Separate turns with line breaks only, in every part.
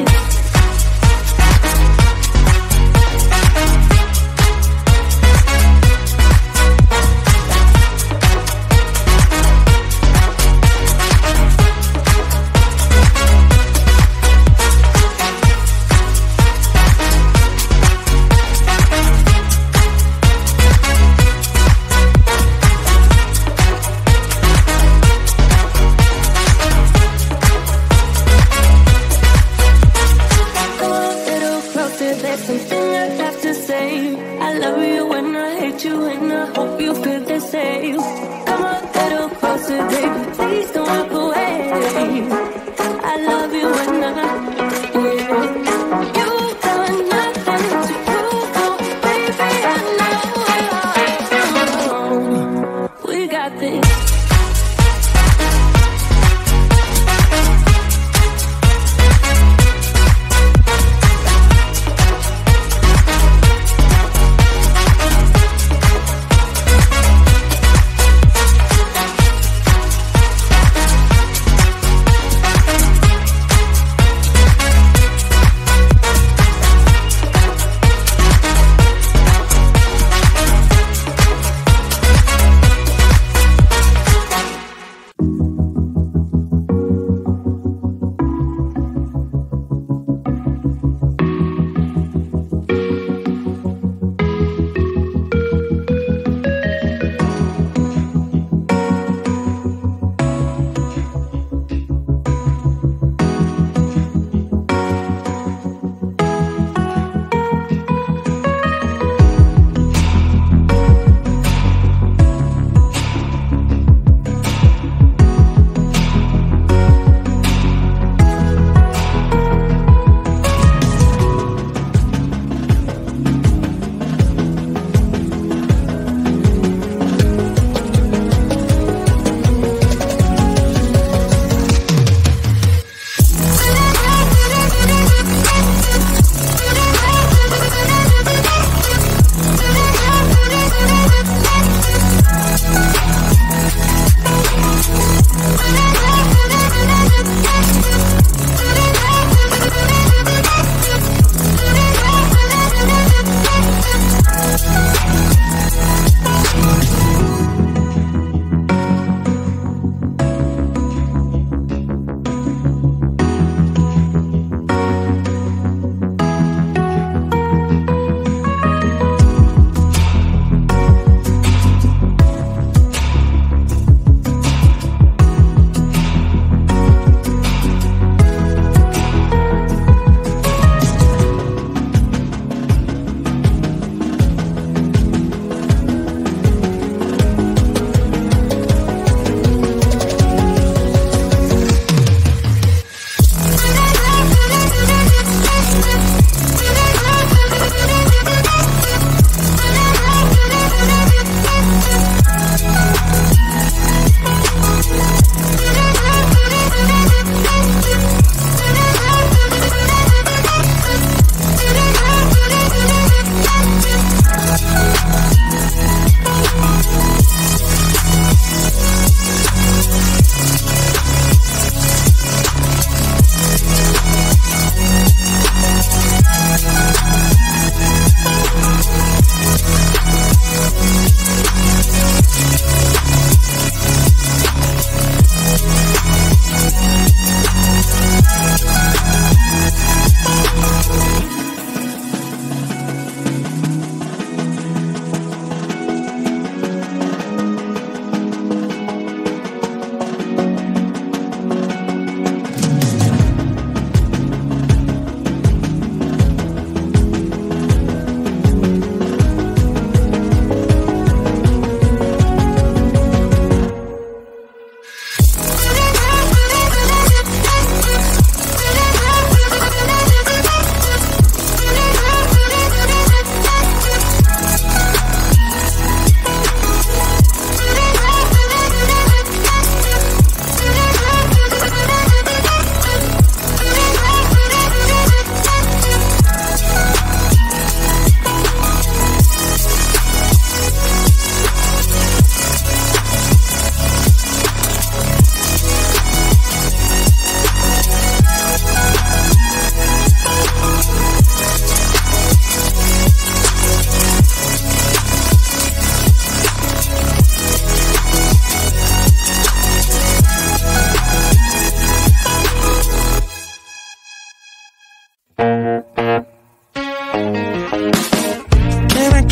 this.
There's something I have to say. I love you and I hate you and I hope you feel the same. Come a little closer, baby, please don't walk away. I love you and you got nothing to prove, oh, baby, I know. We got this.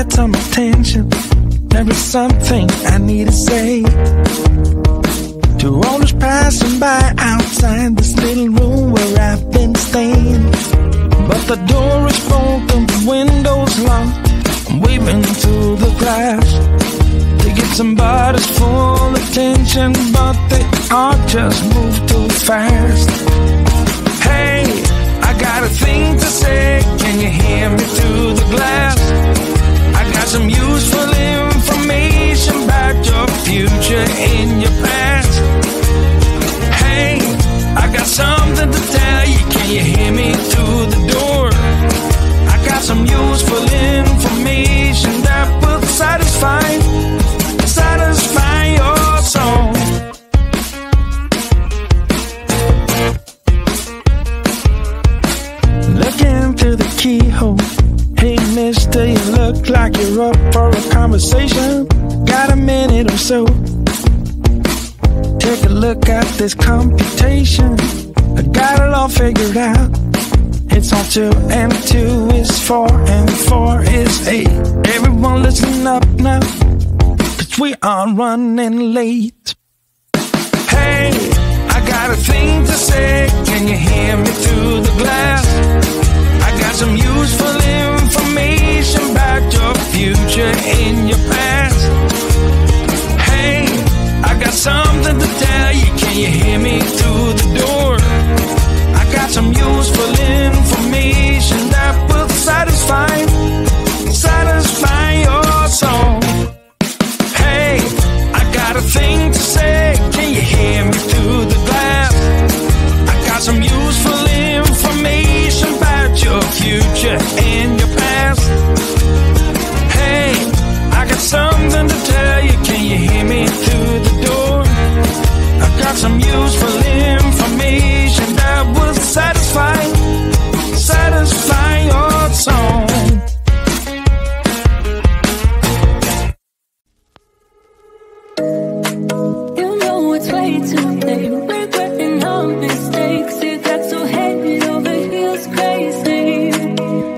get some attention. There is something I need to say to all those passing by outside this little room where I've been staying. But the door is broken, the window's locked. I'm waving through the glass to get somebody's full attention, but they all just move too fast. Hey, I got a thing to say, can you hear me through the glass? I got some useful information about your future and your past. Hey, I got something to tell you, can you hear me through the door? I got some useful information that will satisfy your soul. Looking through the keyhole. Hey mister, you look like you're up for a conversation. Got a minute or so? Take a look at this computation. I got it all figured out. It's all 2 and 2 is 4 and 4 is 8. Everyone listen up now, 'cause we are running late. Hey, I got a thing to say, can you hear me through the glass? I got some useful information about your future and your past. Hey, I got something to tell you, can you hear me through the door? I got some useful information that will satisfy your soul. Hey, I got a thing to say, can you hear me through the glass? I got some useful information about your future and your past. Hey, I got something to tell you, can you hear me through the door? I got some useful information that will satisfy your soul.
You know it's way too late, regretting our mistakes. It got so head over heels crazy.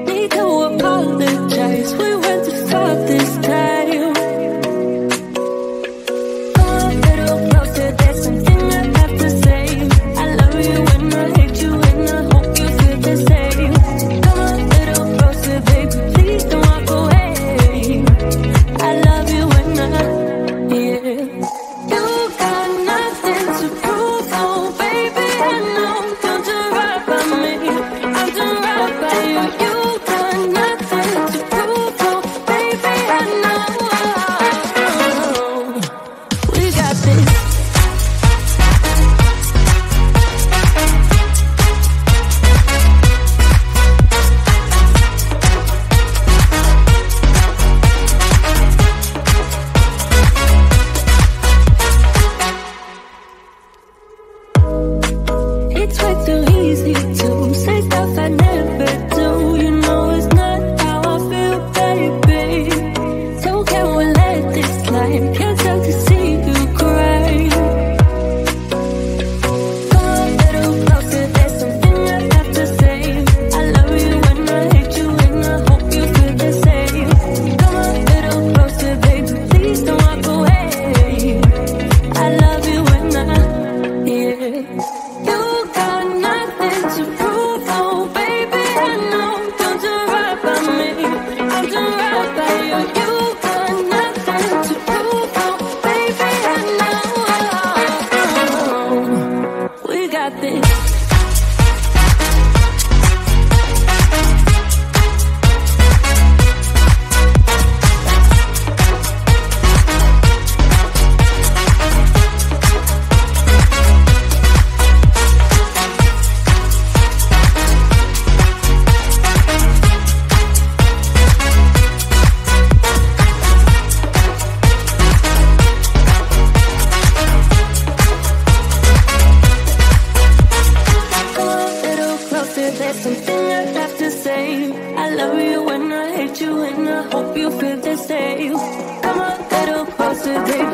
Need to apologize, we went too far this time. Come a little closer, there's something I have to say. I love you and I hate you and I hope you feel the same. Come a little closer, baby, please don't walk away. I love you and yeah. You got nothing to prove, oh baby, I know. Don't you right by me, I'm doing right by you. You got nothing to prove, oh baby, I know. We got this. It's way too easy to say stuff I never do. You know it's not how I feel, baby. So can we let this slide? Can't tell to see you cry. Come a little closer, there's something I have to say. I love you and I hate you and I hope you feel the same. Come a little closer, baby, please don't walk away. I love you and yeah. You got nothing to prove, oh baby, I know. Don't do right by me, I'm doing right by you. You got nothing to prove, oh baby, I know. We got this. There's something I have to say. I love you and I hate you and I hope you feel the same. Come a little closer, baby.